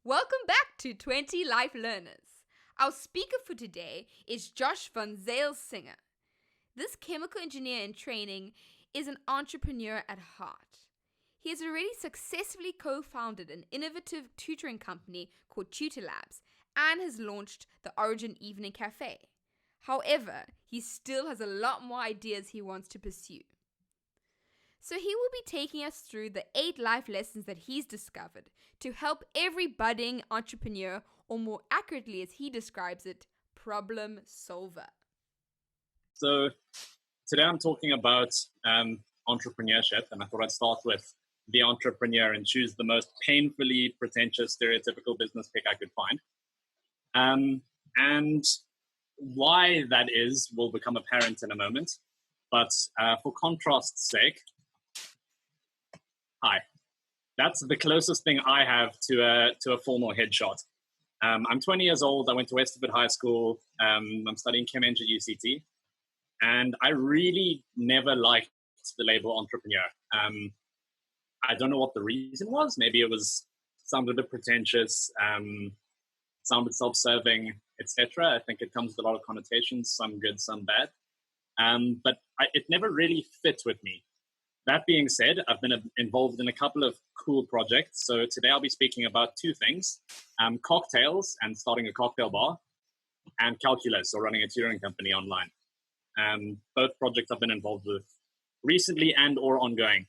Welcome back to 20 Life Learners. Our speaker for today is Josh van Zeil-Singer. This chemical engineer in training is an entrepreneur at heart. He has already successfully co-founded an innovative tutoring company called Tutor and has launched the Origin Evening Cafe. However, he still has a lot more ideas he wants to pursue. So he will be taking us through the 8 life lessons that he's discovered to help every budding entrepreneur, or more accurately as he describes it, problem solver. So today I'm talking about entrepreneurship, and I thought I'd start with the entrepreneur and choose the most painfully pretentious, stereotypical business pick I could find. And why that is will become apparent in a moment. But for contrast's sake, hi. That's the closest thing I have to a formal headshot. I'm 20 years old. I went to Westerford High School. I'm studying Chem Eng at UCT. And I really never liked the label entrepreneur. I don't know what the reason was. Maybe it sounded a bit pretentious, sounded self-serving, etc. I think it comes with a lot of connotations, some good, some bad. But it never really fit with me. That being said, I've been involved in a couple of cool projects. So today I'll be speaking about 2 things, cocktails and starting a cocktail bar, and calculus, or running a tutoring company online. Both projects I've been involved with recently and or ongoing.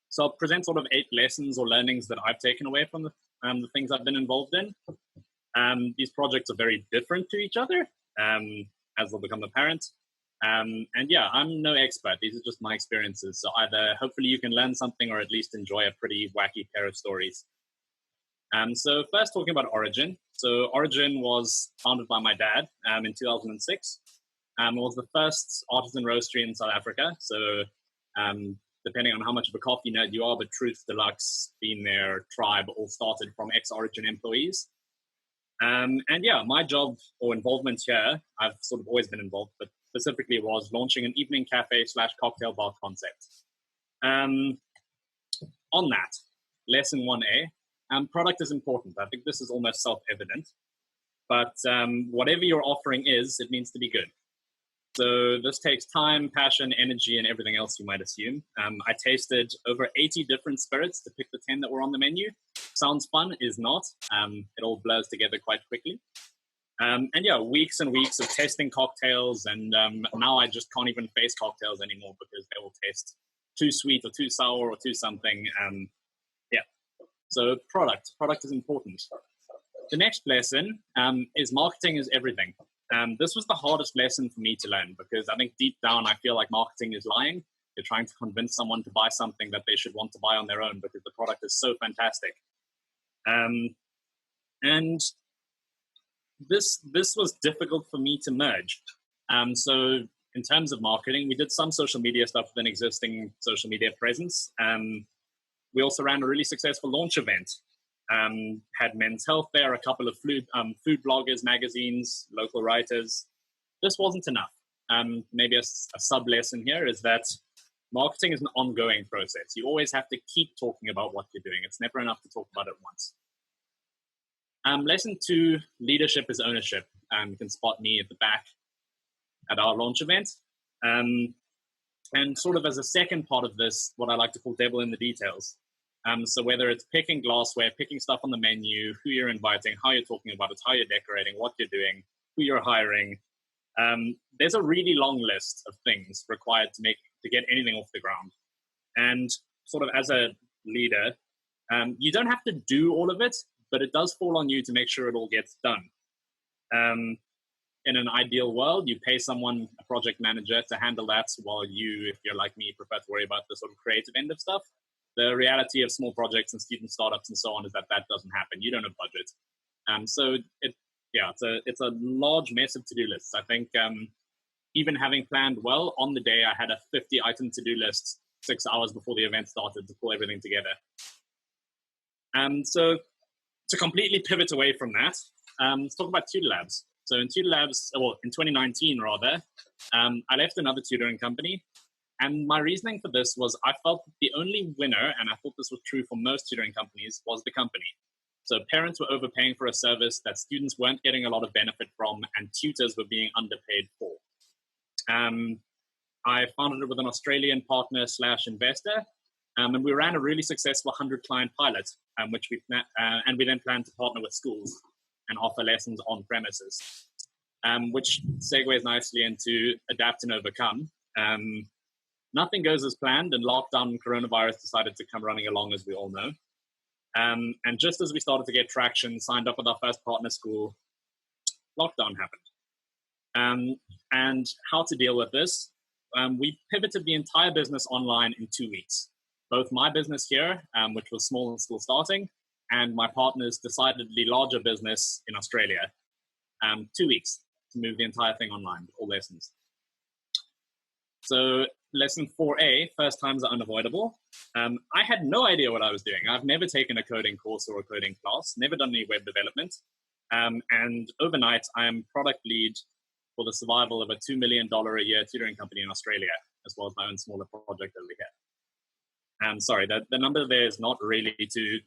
So I'll present sort of 8 lessons or learnings that I've taken away from the things I've been involved in. These projects are very different to each other, as will become apparent. And yeah, I'm no expert. These are just my experiences. So either hopefully you can learn something or at least enjoy a pretty wacky pair of stories. So first talking about Origin. So Origin was founded by my dad in 2006. It was the first artisan roastery in South Africa. So depending on how much of a coffee nerd you are, but Truth, Deluxe, Bean There, Tribe all started from ex-Origin employees. And yeah, my job or involvement here, I've sort of always been involved, but specifically was launching an evening cafe / cocktail bar concept. On that, lesson 1A, product is important. I think this is almost self-evident. But whatever your offering is, it needs to be good. So this takes time, passion, energy, and everything else you might assume. I tasted over 80 different spirits to pick the 10 that were on the menu. Sounds fun, is not. It all blurs together quite quickly. And yeah, weeks and weeks of testing cocktails, and now I just can't even face cocktails anymore because they will taste too sweet or too sour or too something. Yeah, so product is important. The next lesson is marketing is everything. This was the hardest lesson for me to learn because I think deep down I feel like marketing is lying. You're trying to convince someone to buy something that they should want to buy on their own because the product is so fantastic. And this was difficult for me to merge. So in terms of marketing, we did some social media stuff with an existing social media presence. We also ran a really successful launch event. Had Men's Health there, a couple of food bloggers, magazines, local writers. This wasn't enough. Maybe a sub-lesson here is that marketing is an ongoing process. You always have to keep talking about what you're doing. It's never enough to talk about it once. Lesson 2, leadership is ownership. You can spot me at the back at our launch event. And sort of as a second part of this, what I like to call devil in the details. So whether it's picking glassware, picking stuff on the menu, who you're inviting, how you're talking about it, how you're decorating, what you're doing, who you're hiring, there's a really long list of things required to get anything off the ground. And sort of as a leader, you don't have to do all of it, but it does fall on you to make sure it all gets done. In an ideal world, you pay someone, a project manager, to handle that while you, if you're like me, prefer to worry about the sort of creative end of stuff. The reality of small projects and student startups and so on is that doesn't happen. You don't have budget. So it's a large mess of to-do lists. I think even having planned well, on the day I had a 50-item to-do list 6 hours before the event started to pull everything together. So to completely pivot away from that, let's talk about Tutor Labs. So in 2019 rather, I left another tutoring company. And my reasoning for this was I felt that the only winner, and I thought this was true for most tutoring companies, was the company. So parents were overpaying for a service that students weren't getting a lot of benefit from, and tutors were being underpaid for. I founded it with an Australian partner / investor, and we ran a really successful 100-client pilot, which we then planned to partner with schools and offer lessons on premises, which segues nicely into adapt and overcome. Nothing goes as planned, and lockdown and coronavirus decided to come running along, as we all know. And just as we started to get traction, signed up with our first partner school, lockdown happened. And how to deal with this? We pivoted the entire business online in 2 weeks. Both my business here, which was small and still starting, and my partner's decidedly larger business in Australia. 2 weeks to move the entire thing online, all lessons. So lesson 4A, first times are unavoidable. I had no idea what I was doing. I've never taken a coding course or a coding class, never done any web development. And overnight, I'm product lead for the survival of a $2 million a year tutoring company in Australia, as well as my own smaller project over here. Sorry, the number there is not really to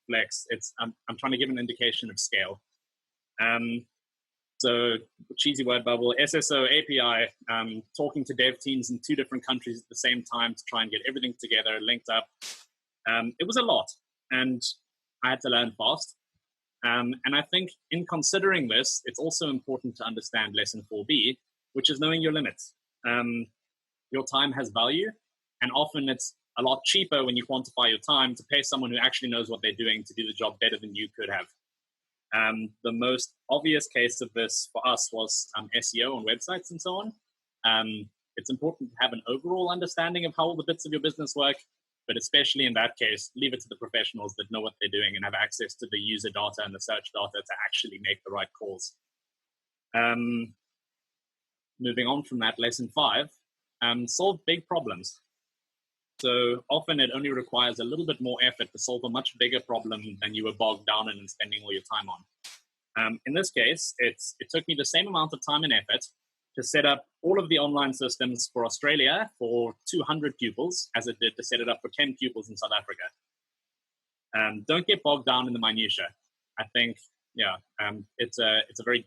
flex. I'm trying to give an indication of scale. So cheesy word bubble, SSO, API, talking to dev teams in 2 different countries at the same time to try and get everything together, linked up. It was a lot, and I had to learn fast. And I think in considering this, it's also important to understand lesson 4B, which is knowing your limits. Your time has value, and often it's a lot cheaper when you quantify your time to pay someone who actually knows what they're doing to do the job better than you could have. The most obvious case of this for us was SEO on websites and so on. It's important to have an overall understanding of how all the bits of your business work, but especially in that case, leave it to the professionals that know what they're doing and have access to the user data and the search data to actually make the right calls. Moving on from that, lesson 5, solve big problems. So often it only requires a little bit more effort to solve a much bigger problem than you were bogged down in and spending all your time on. In this case, it took me the same amount of time and effort to set up all of the online systems for Australia for 200 pupils as it did to set it up for 10 pupils in South Africa. Don't get bogged down in the minutiae. I think, it's a very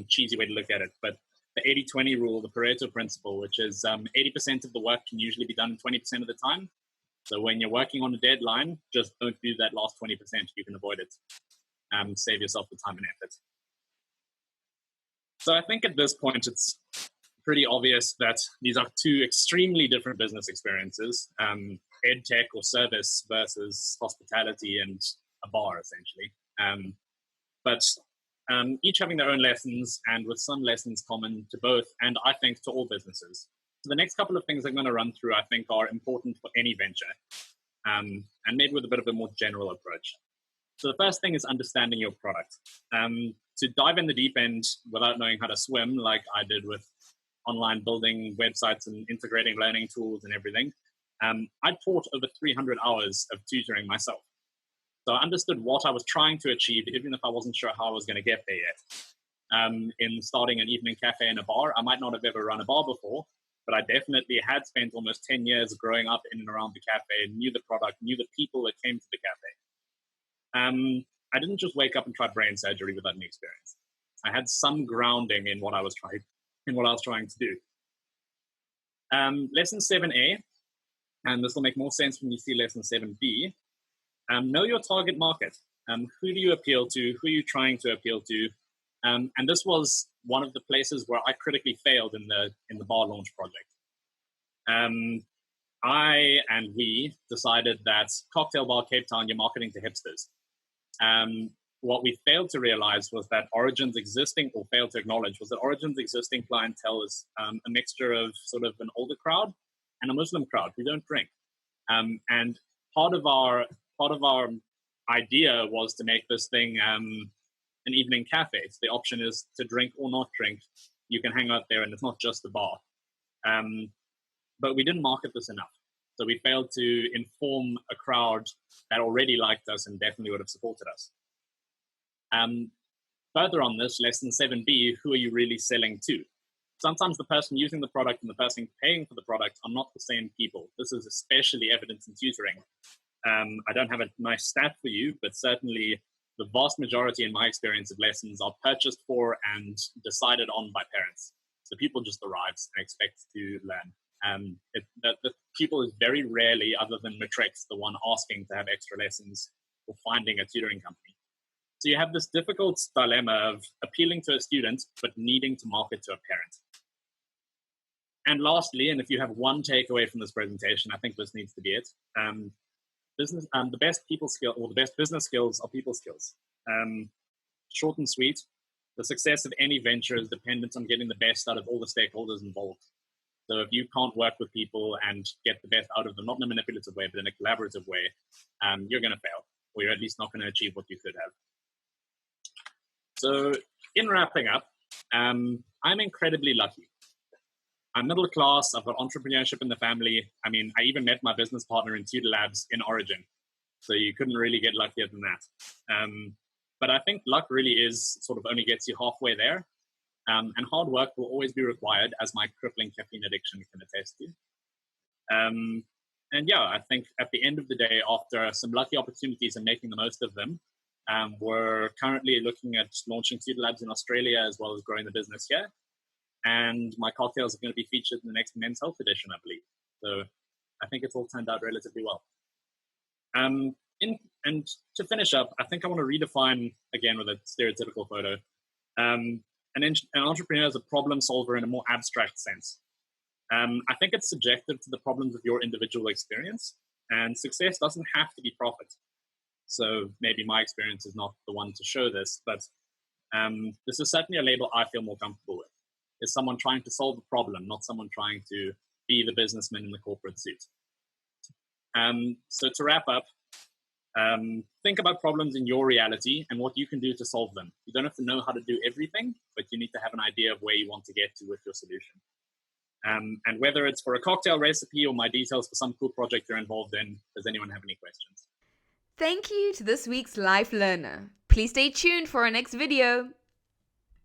cheesy way to look at it, but the 80-20 rule, the Pareto principle, which is 80% of the work can usually be done in 20% of the time. So when you're working on a deadline, just don't do that last 20% if you can avoid it. Save yourself the time and effort. So I think at this point, it's pretty obvious that these are 2 extremely different business experiences, ed tech or service versus hospitality and a bar, essentially. But each having their own lessons and with some lessons common to both, and I think to all businesses. So the next couple of things I'm going to run through, I think, are important for any venture, and maybe with a bit of a more general approach. So the first thing is understanding your product. To dive in the deep end without knowing how to swim, like I did with online building websites and integrating learning tools and everything, I taught over 300 hours of tutoring myself. So I understood what I was trying to achieve, even if I wasn't sure how I was going to get there yet. In starting an evening cafe in a bar, I might not have ever run a bar before, but I definitely had spent almost 10 years growing up in and around the cafe, knew the product, knew the people that came to the cafe. I didn't just wake up and try brain surgery without any experience. I had some grounding in what I was trying to do. Lesson 7A, and this will make more sense when you see lesson 7B. Know your target market. Who do you appeal to? Who are you trying to appeal to? And this was one of the places where I critically failed in the bar launch project. I and we decided that Cocktail Bar Cape Town, you're marketing to hipsters. What we failed to realize was that Origin's existing, or failed to acknowledge, was that Origin's existing clientele is a mixture of sort of an older crowd and a Muslim crowd who don't drink. And part of our idea was to make this thing an evening cafe. So the option is to drink or not drink. You can hang out there, and it's not just a bar. But we didn't market this enough. So we failed to inform a crowd that already liked us and definitely would have supported us. Further on this, lesson 7B, who are you really selling to? Sometimes the person using the product and the person paying for the product are not the same people. This is especially evident in tutoring. I don't have a nice stat for you, but certainly the vast majority, in my experience, of lessons are purchased for and decided on by parents. So people just arrive and expect to learn. The pupil is very rarely, other than matrics, the one asking to have extra lessons or finding a tutoring company. So you have this difficult dilemma of appealing to a student, but needing to market to a parent. And lastly, and if you have one takeaway from this presentation, I think this needs to be it. The best people skill, or the best business skills, are people skills. Short and sweet. The success of any venture is dependent on getting the best out of all the stakeholders involved. So if you can't work with people and get the best out of them, not in a manipulative way, but in a collaborative way, you're going to fail, or you're at least not going to achieve what you could have. So in wrapping up, I'm incredibly lucky. I'm middle class. I've got entrepreneurship in the family. I mean, I even met my business partner in Tutor Labs in Origin. So you couldn't really get luckier than that. But I think luck really is sort of only gets you halfway there. And hard work will always be required, as my crippling caffeine addiction can attest to. And yeah, I think at the end of the day, after some lucky opportunities and making the most of them, we're currently looking at launching Tutor Labs in Australia, as well as growing the business here. And my cocktails are going to be featured in the next Men's Health edition, I believe. So I think it's all turned out relatively well. And to finish up, I think I want to redefine, again with a stereotypical photo, an entrepreneur is a problem solver in a more abstract sense. I think it's subjective to the problems of your individual experience, and success doesn't have to be profit. So maybe my experience is not the one to show this, but this is certainly a label I feel more comfortable with. Is someone trying to solve a problem, not someone trying to be the businessman in the corporate suit. So to wrap up, think about problems in your reality and what you can do to solve them. You don't have to know how to do everything, but you need to have an idea of where you want to get to with your solution. And whether it's for a cocktail recipe or my details for some cool project you're involved in, does anyone have any questions? Thank you to this week's Life Learner. Please stay tuned for our next video.